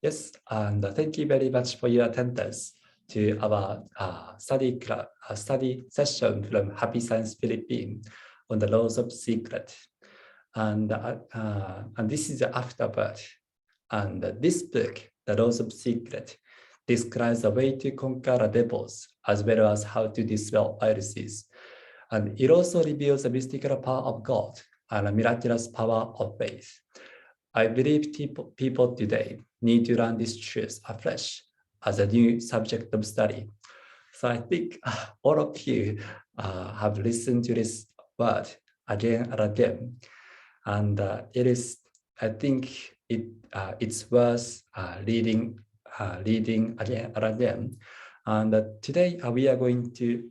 Yes, and thank you very much for your attendance to our study session from Happy Science Philippine on the laws of secret. And this is the afterword. And this book, The Laws of Secret, describes the way to conquer the devils as well as how to dispel viruses. And it also reveals the mystical power of God and the miraculous power of faith. I believe people today need to learn this truth afresh as a new subject of study. So I think all of you have listened to this word again and again. And I think it's worth reading again and again. And today we are going to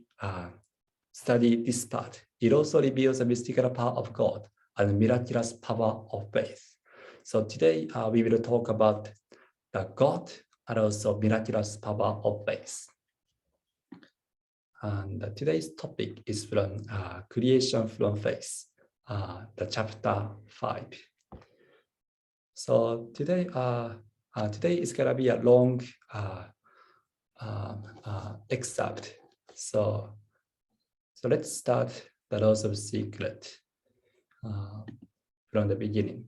study this part. It also reveals the mystical power of God and the miraculous power of faith. So today we will talk about the God and also miraculous power of faith. And today's topic is from Creation from Faith, the chapter 5. So today is gonna be a long excerpt. So let's start the laws of secret from the beginning.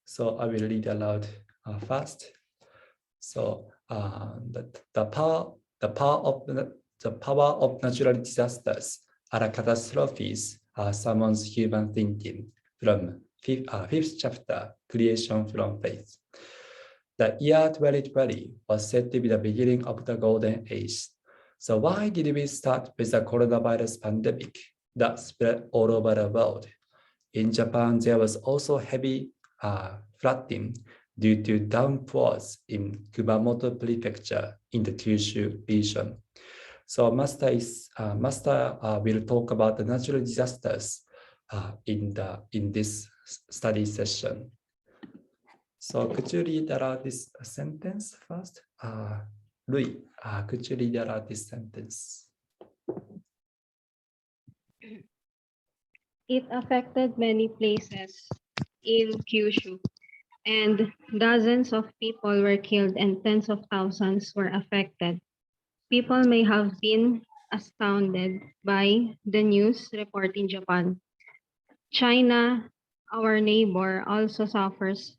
So I will read aloud first. So the power of natural disasters and catastrophes summons human thinking from fifth chapter, Creation from Faith. The year 2020 was said to be the beginning of the golden age. So why did we start with the coronavirus pandemic that spread all over the world? In Japan, there was also heavy flooding due to downpours in Kumamoto Prefecture in the Kyushu region. So Master will talk about the natural disasters in this study session. So could you read aloud this sentence first? Louis, could you read aloud this sentence? It affected many places in Kyushu, and dozens of people were killed and tens of thousands were affected. People may have been astounded by the news report in Japan. China, our neighbor, also suffers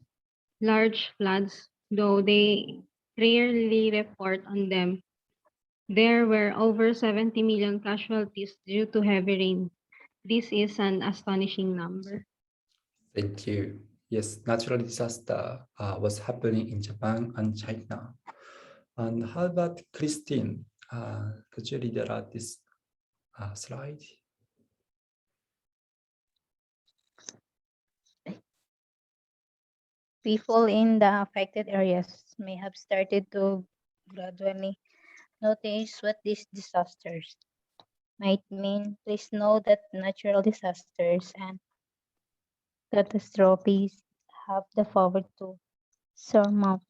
large floods, though they rarely report on them. There were over 70 million casualties due to heavy rain. This is an astonishing number. Thank you. Yes, natural disaster was happening in Japan and China. And how about Christine? Could you read out this slide? People in the affected areas may have started to gradually notice what these disasters might mean. Please know that natural disasters and catastrophes have the power to surmount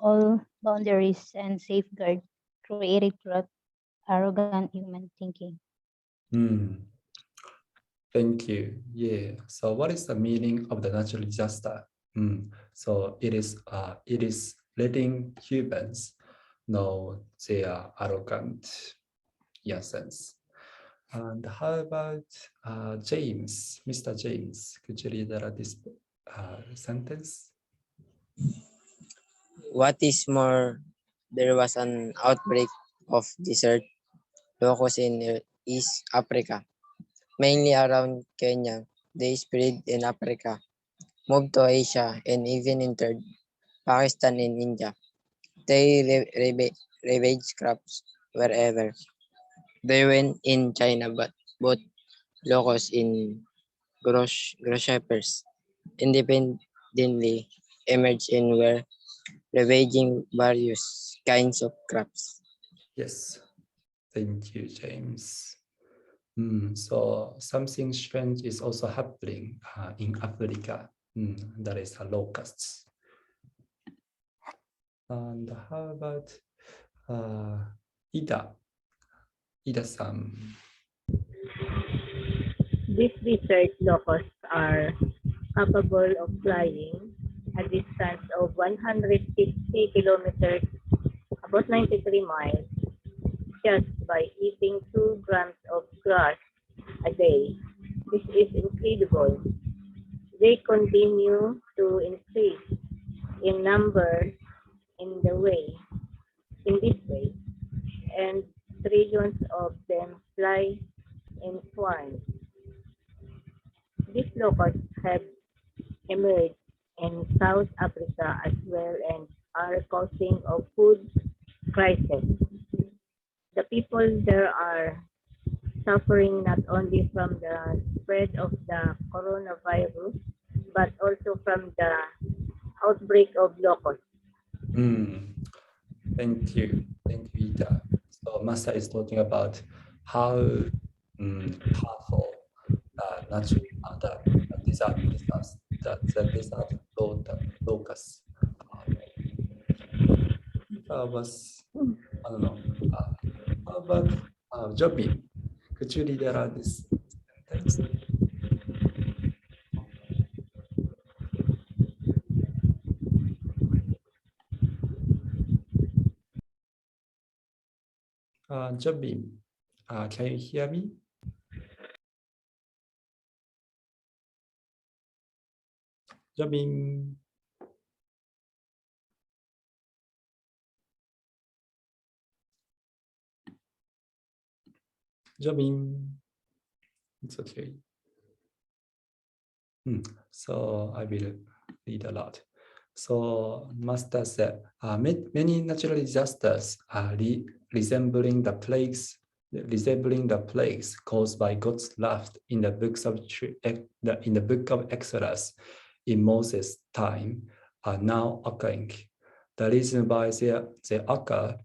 all boundaries and safeguard creative growth, arrogant human thinking. Thank you. Yeah. So what is the meaning of the natural disaster? So it is letting humans know they are arrogant in a sense. And how about James, Mr. James? Could you read this sentence? What is more, there was an outbreak of desert locusts in East Africa, mainly around Kenya. They spread in Africa, moved to Asia, and even entered Pakistan and India. They ravaged crops wherever. They went in China, but both locusts in grasshoppers independently emerged and were ravaging various kinds of crops. Yes, thank you, James. So something strange is also happening in Africa. That is locusts. And how about Ida-san? These desert locusts are capable of flying a distance of 160 kilometers, about 93 miles, just by eating 2 grams of grass a day. This is incredible. They continue to increase in number in the way in this way, and trillions of them fly in swarms. These locusts have emerged in South Africa as well and are causing a food crisis. The people there are suffering not only from the spread of the coronavirus, but also from the outbreak of locusts. Thank you, Ida. So Master is talking about how powerful natural the desert locusts are. I don't know. How about Joby? Could you read out this sentence? Joby, can you hear me? Joby. Joby. It's okay. So I will read a lot. So Master said, many natural disasters are resembling the plagues caused by God's wrath in the book of Exodus in Moses' time are now occurring. The reason why they occur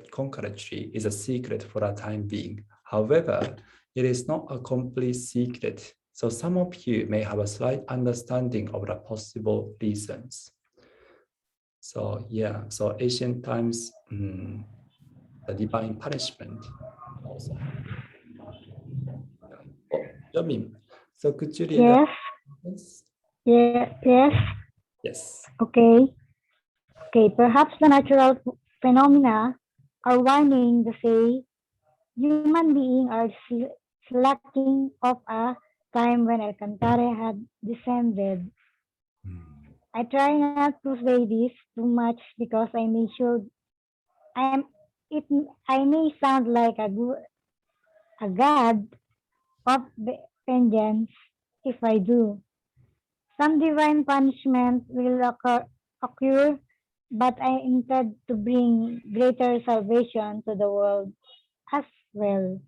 concurrently is a secret for the time being. However, it is not a complete secret. So some of you may have a slight understanding of the possible reasons. So yeah, so ancient times, the divine punishment also. Oh, Jamin, so could you read Yes. Yes. Yes. Okay. Okay. Perhaps the natural phenomena are warning to say human beings are slacking of a time when Alcantara had descended. I try not to say this too much because I may sound like a god of vengeance if I do. Some divine punishment will occur, but I intend to bring greater salvation to the world as well.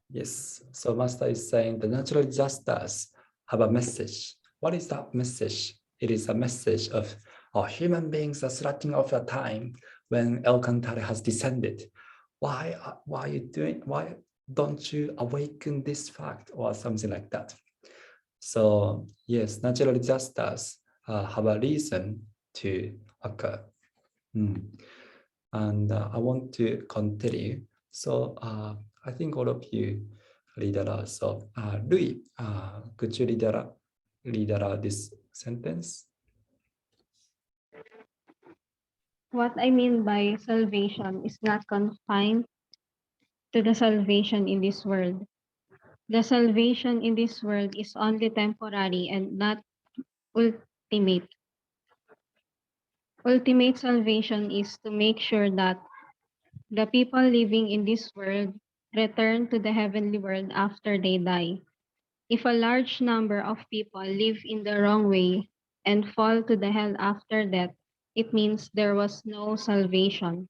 Yes, so Master is saying the natural disasters have a message. What is that message? It is a message of human beings are slacking off the time when Alcantara has descended. Why are you doing? Why don't you awaken this fact or something like that? So yes, natural disasters have a reason to occur. And I want to continue. So I think all of you read aloud. So Louis, could you read aloud this sentence? What I mean by salvation is not confined to the salvation in this world. The salvation in this world is only temporary and not ultimate. Ultimate salvation is to make sure that the people living in this world return to the heavenly world after they die. If a large number of people live in the wrong way and fall to the hell after death, it means there was no salvation.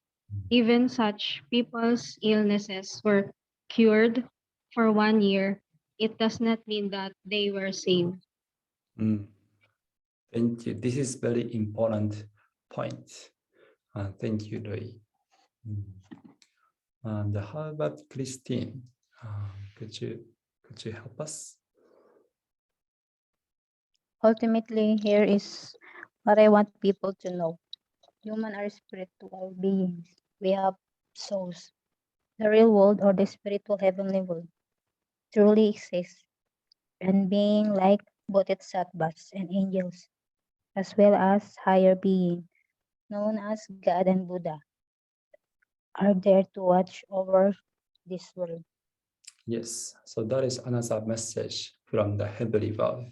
Even such people's illnesses were cured for 1 year. It does not mean that they were saved. Thank you. This is very important point. Thank you, Louis. And how about Christine? Could you help us? Ultimately, here is what I want people to know. Humans are spiritual beings. We have souls. The real world or the spiritual heavenly world truly exists. and being like bodhisattvas and angels, as well as higher beings, known as God and Buddha, are there to watch over this world. Yes, so that is another message from the heavenly world.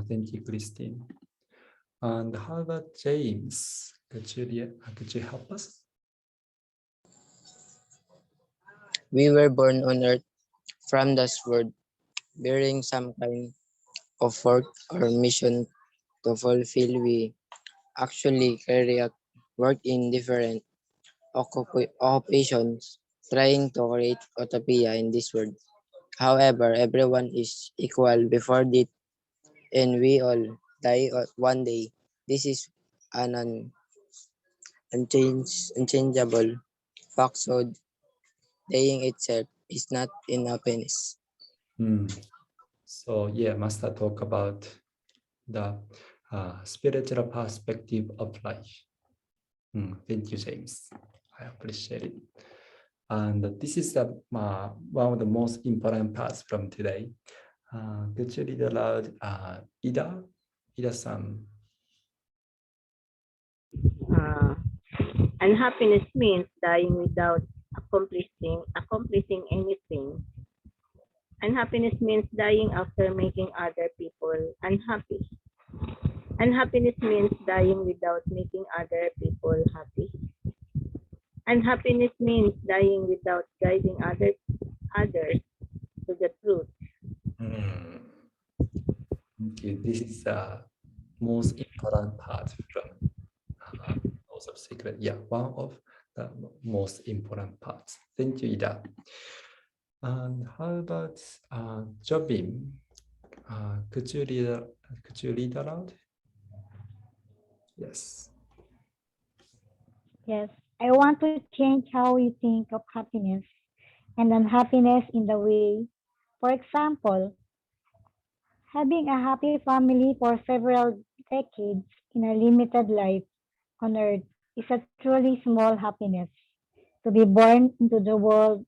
Thank you, Christine. And how about James? Could you help us? We were born on earth from this world, bearing some kind of work or mission to fulfill. We actually carry out work in different occupations, trying to create utopia in this world. However, everyone is equal before death, and we all die one day. This is an unchangeable fact, so dying itself is not in happiness. So yeah, Master talk about the spiritual perspective of life. Thank you, James. I appreciate it. And this is one of the most important parts from today. Could you read aloud, Ida-san? Unhappiness means dying without accomplishing anything. Unhappiness means dying after making other people unhappy. Unhappiness means dying without making other people happy. Unhappiness means dying without guiding others to the truth. Thank you. This is the most important part from Laws of Secret. Yeah, one of the most important parts. Thank you, Ida. And how about Jobim? Could you read aloud? Yes. Yes, I want to change how we think of happiness and unhappiness in the way, for example, having a happy family for several decades in a limited life on earth is a truly small happiness. To be born into the world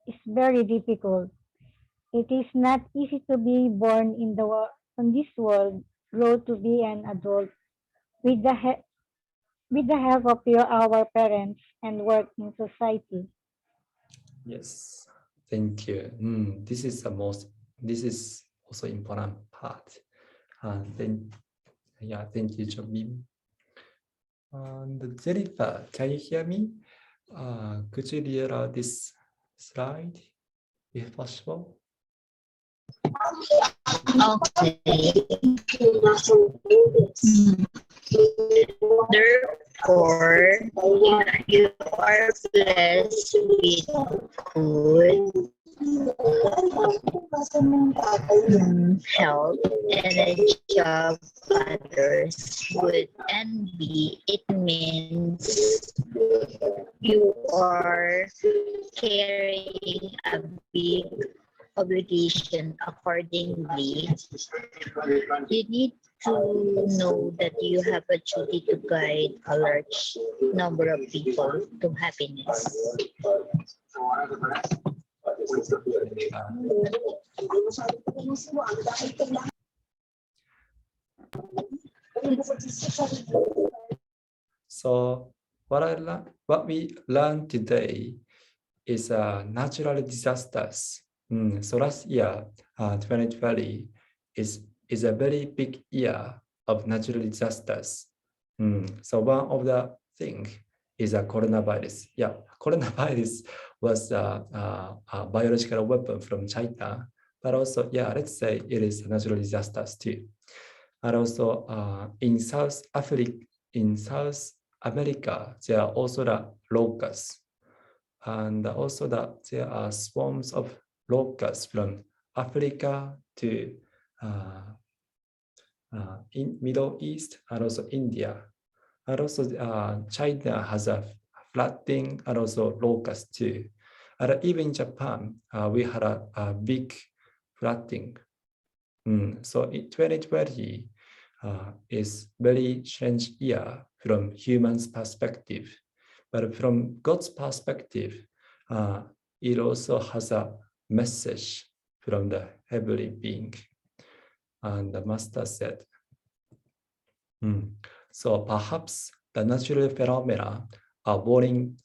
is very difficult. It is not easy to be born in this world, grow to be an adult with with the help of our parents and work in society. Yes. Thank you. This is also important part. Thank you, Jobim. And Jennifer, can you hear me? Could you read out this slide, if possible? Okay. Therefore, you are blessed with good health and a job others would envy. It means you are carrying a big obligation accordingly. You need to know that you have a duty to guide a large number of people to happiness. So what we learned today is natural disasters. So last year, 2020, is a very big year of natural disasters. So one of the thing is a coronavirus. Yeah, coronavirus was a biological weapon from China, but also, yeah, let's say it is a natural disasters too. And also in South America, there are also the locusts. And also that there are swarms of locusts from Africa to in Middle East and also India. And also China has a flooding and also locusts too. And even in Japan, we had a big flooding. So in 2020 is very strange year from humans' perspective. But from God's perspective, it also has a message from the heavenly being. And the master said, so perhaps the natural phenomena are warning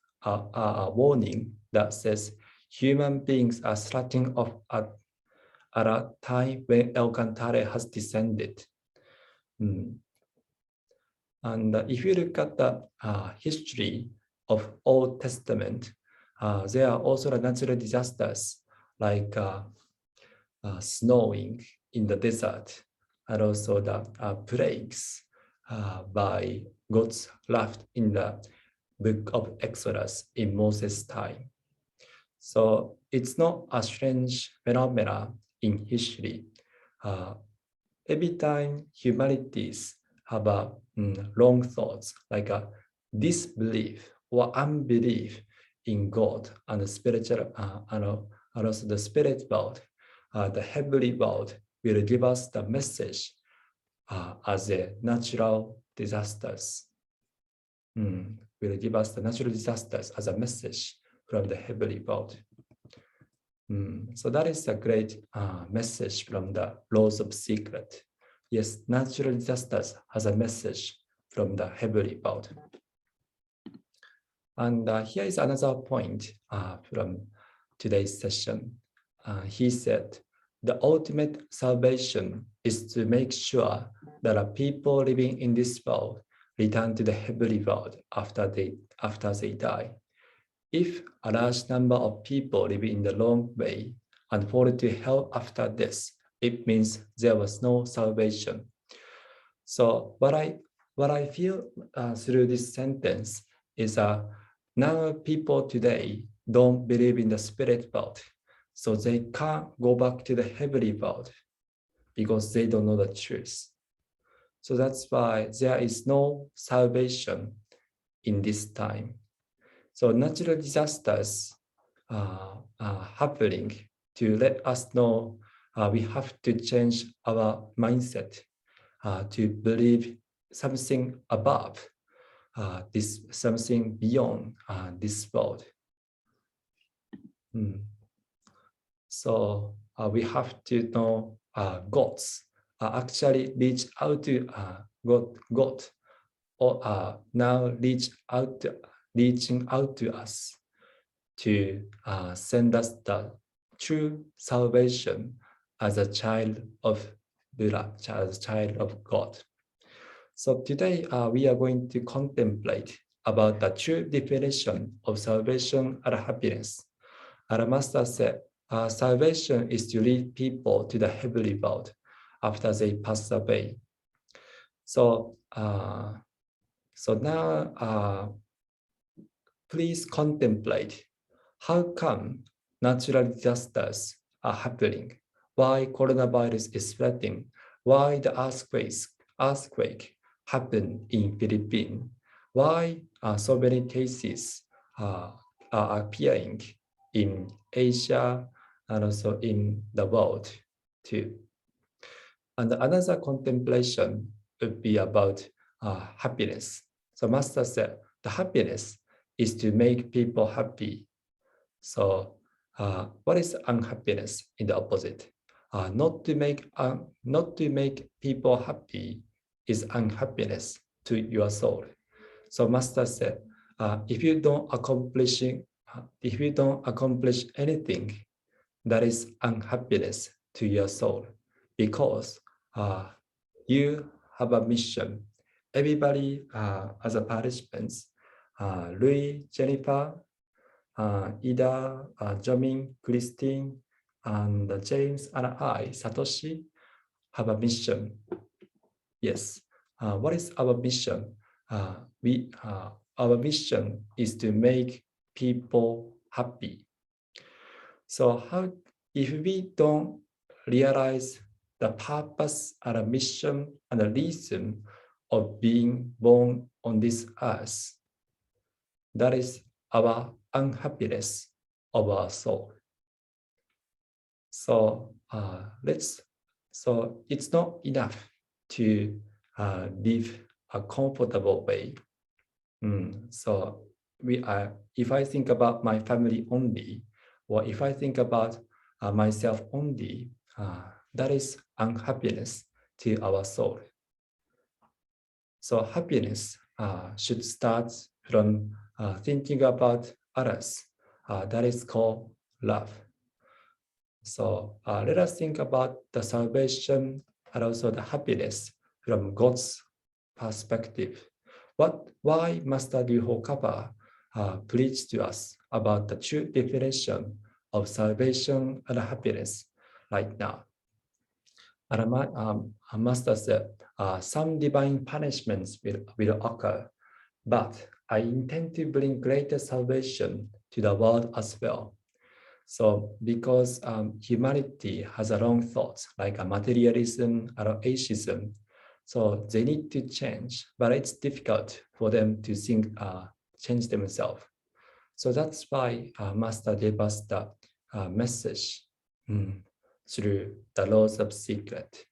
that says human beings are starting off at a time when El Cantare has descended. And if you look at the history of Old Testament, there are also the natural disasters like snowing in the desert, and also the plagues by God's wrath in the book of Exodus in Moses' time. So it's not a strange phenomena in history. Every time humanities have wrong thoughts like a disbelief or unbelief in God and the spiritual and also the spirit world, the heavenly world will give us the message as a natural disasters. Will give us the natural disasters as a message from the heavenly world. So that is a great message from the laws of secret. Yes, natural disasters has a message from the heavenly world. And here is another point from today's session. He said, the ultimate salvation is to make sure that people living in this world return to the heavenly world after they die. If a large number of people live in the wrong way and fall to hell after this, it means there was no salvation. So what I feel through this sentence is now people today don't believe in the spirit world, so they can't go back to the heavenly world because they don't know the truth. So that's why there is no salvation in this time. So natural disasters are happening to let us know we have to change our mindset to believe something above something beyond this world. So we have to know gods actually reach out to God, or now reaching out to us to send us the true salvation as a child of Buddha, as a child of God. So today we are going to contemplate about the true definition of salvation and happiness. Our master said, salvation is to lead people to the heavenly world after they pass away. So, now please contemplate how come natural disasters are happening, why coronavirus is spreading, why the earthquake happened in Philippines, why so many cases are appearing in Asia and also in the world too. And another contemplation would be about happiness. So Master said, the happiness is to make people happy. So what is unhappiness in the opposite? Not to make people happy is unhappiness to your soul. So Master said, if you don't accomplish anything, that is unhappiness to your soul, because you have a mission. Everybody as a participants, Louis, Jennifer, Ida, Jamin, Christine, and James, and I, Satoshi, have a mission. Yes. What is our mission? Our mission is to make people happy. So if we don't realize the purpose and the mission and the reason of being born on this earth, that is our unhappiness of our soul. So so it's not enough to live a comfortable way. So if I think about my family only, or if I think about myself only, that is unhappiness to our soul. So happiness should start from thinking about others. That is called love. So let us think about the salvation and also the happiness from God's perspective. Why Master Liu Ho-Kapa preached to us about the true definition of salvation and happiness right now? And Master said, some divine punishments will occur, but I intend to bring greater salvation to the world as well. So because humanity has a wrong thoughts like a materialism or atheism, so they need to change, but it's difficult for them to change themselves. So that's why Master gave us the message through the laws of secret.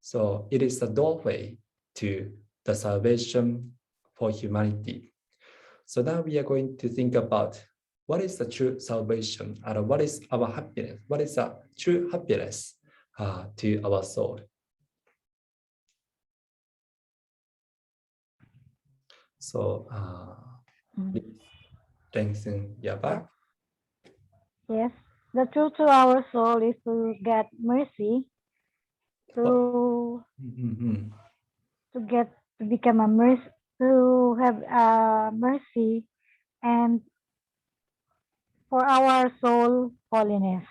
So it is the doorway to the salvation for humanity. So now we are going to think about what is the true salvation and what is our happiness? What is the true happiness to our soul? So strengthen your back. Yes, the truth to our soul is to get mercy, to become a mercy, to have mercy, and for our soul holiness.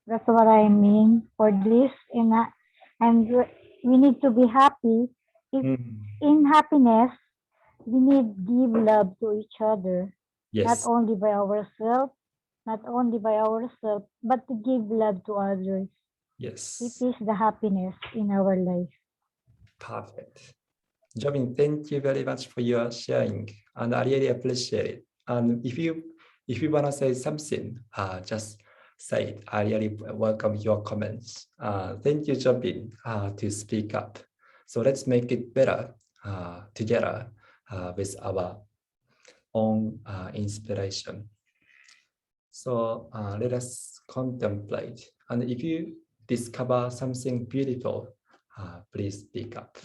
That's what I mean for this. And we need to be happy. If in happiness, we need give love to each other, not Yes, only by ourselves, but to give love to others. yes, It is the happiness in our life. perfect. Jobin, thank you very much for your sharing, and I really appreciate it. And if you want to say something, just say it. I really welcome your comments. Thank you, Jobin, to speak up. So let's make it better together with our own inspiration. So let us contemplate. And if you discover something beautiful, please speak up.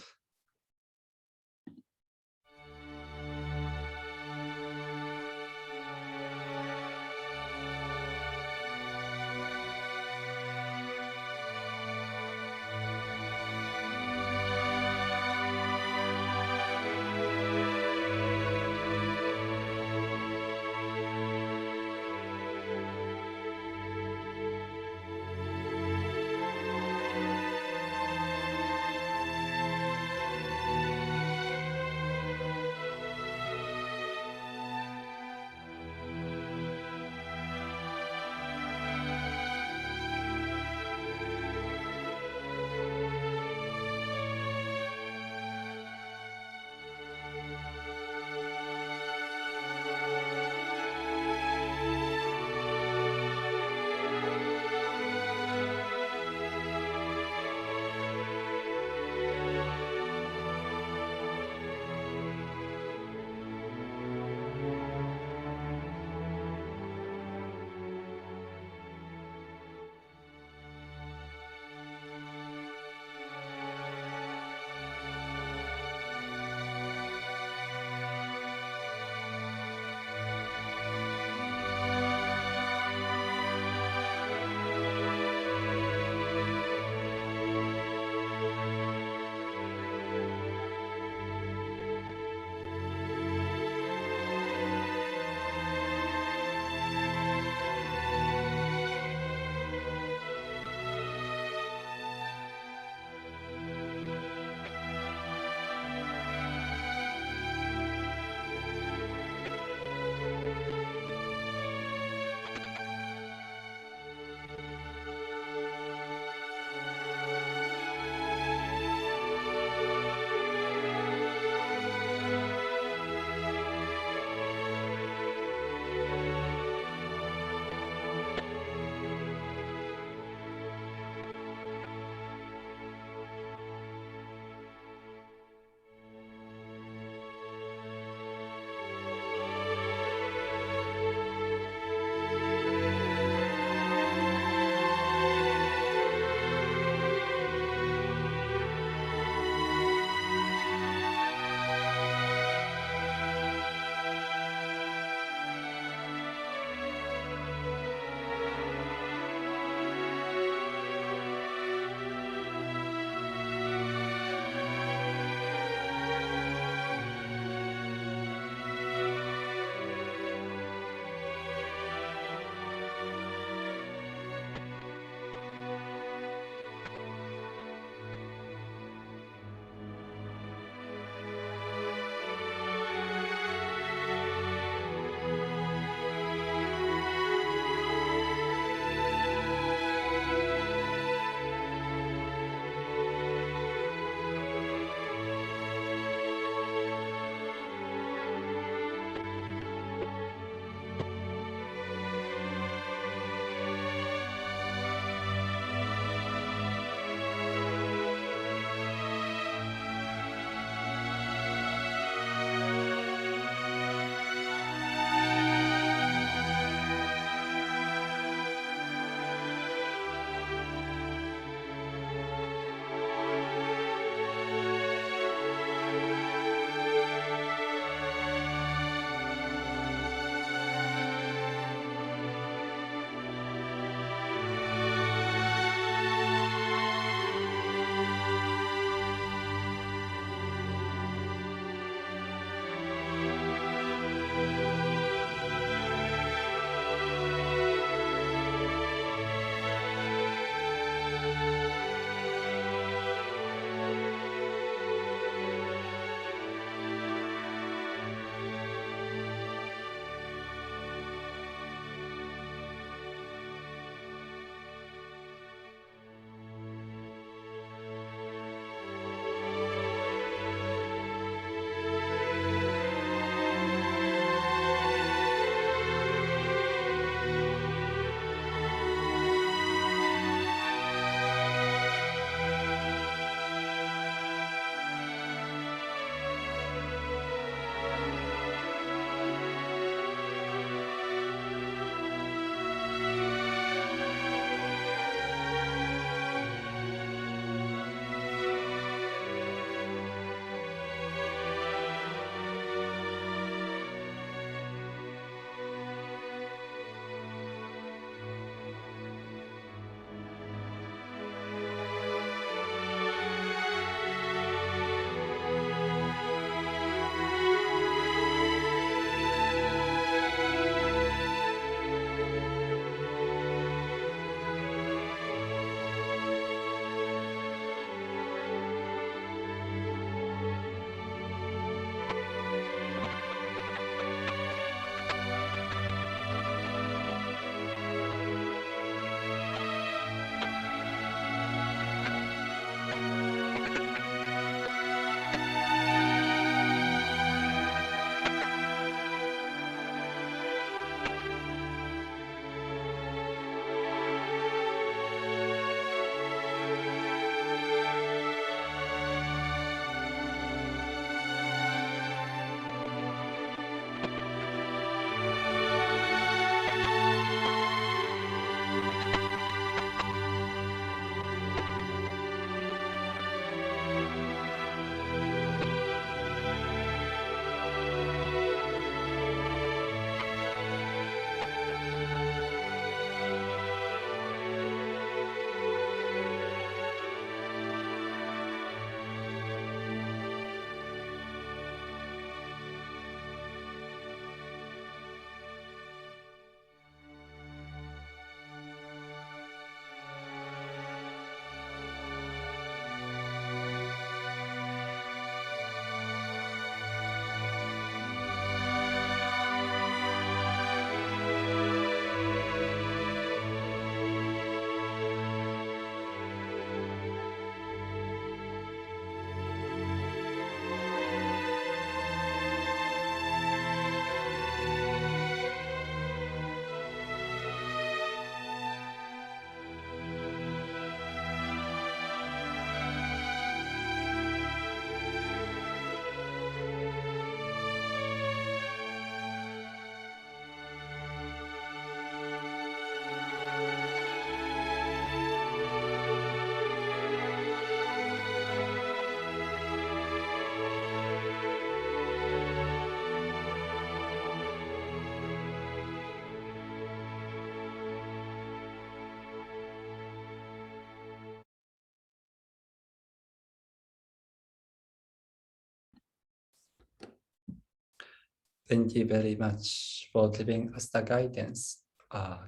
Thank you very much for giving us the guidance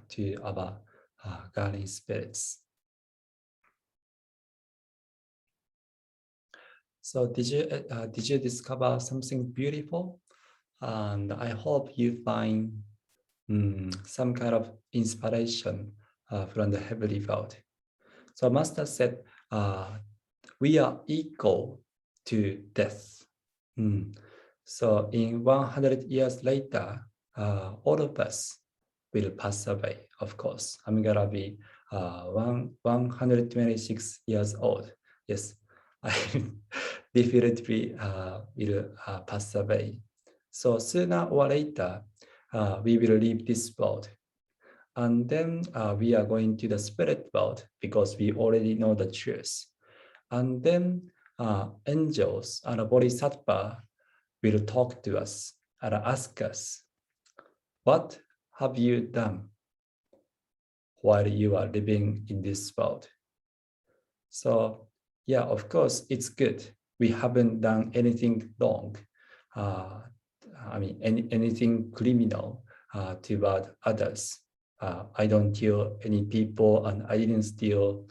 to our guardian spirits. So did you discover something beautiful? And I hope you find some kind of inspiration from the heavenly world. So Master said, we are equal to death. So in 100 years later, all of us will pass away, of course. I'm gonna be 126 years old. Yes, I definitely will pass away. So sooner or later, we will leave this world. And then we are going to the spirit world because we already know the truth. And then angels and bodhisattva will talk to us and ask us, what have you done while you are living in this world? So yeah, of course, it's good. We haven't done anything wrong. Anything criminal toward others. I don't kill any people, and I didn't steal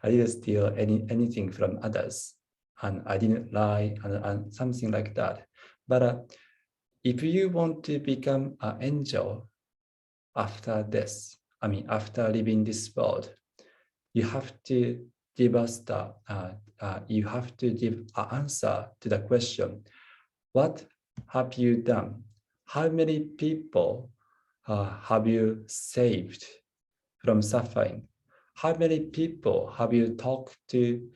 anything from others, and I didn't lie, and something like that. But if you want to become an angel after this, after leaving this world, you have to give us you have to give an answer to the question, what have you done? How many people have you saved from suffering? How many people have you talked to?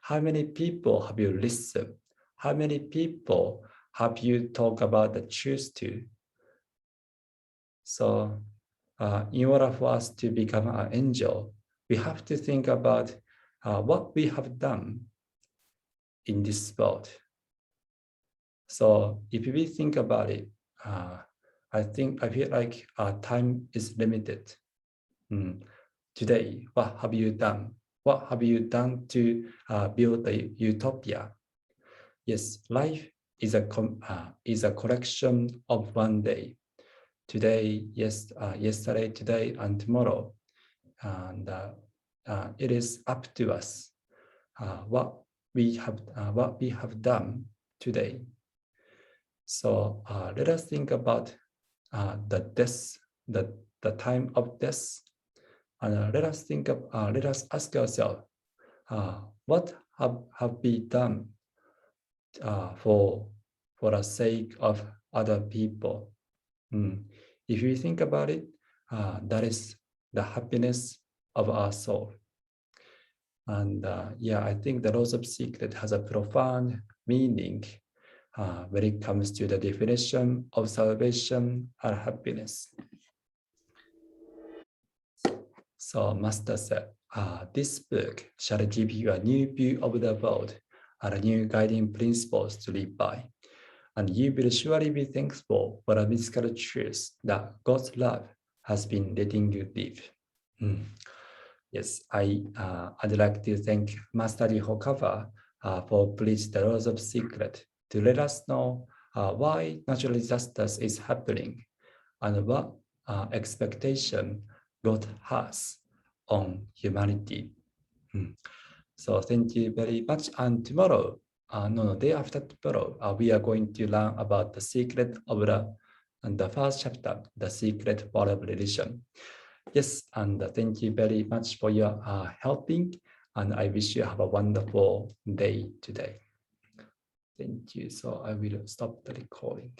How many people have you listened? How many people have you talked about the truth to? So in order for us to become an angel, we have to think about what we have done in this world. So if we think about it, I feel like time is limited. Today, what have you done? What have you done to build a utopia? Yes, life is a collection of one day. Today, yesterday, today, and tomorrow. And it is up to us what we have done today. So let us think about the death, the time of death, and let us ask ourselves, what have we done for the sake of other people? If you think about it, that is the happiness of our soul. And I think the Laws of Secret has a profound meaning when it comes to the definition of salvation and happiness. So Master said, this book shall give you a new view of the world and a new guiding principles to live by. And you will surely be thankful for the mystical truth that God's love has been letting you live. Yes, I'd like to thank Master Hokawa for preaching the Laws of Secret to let us know why natural disasters is happening and what expectation God has on humanity. So thank you very much. And tomorrow, day after tomorrow, we are going to learn about the secret of the first chapter, the secret world of religion. Yes, and thank you very much for your helping, and I wish you have a wonderful day today. Thank you. So I will stop the recording.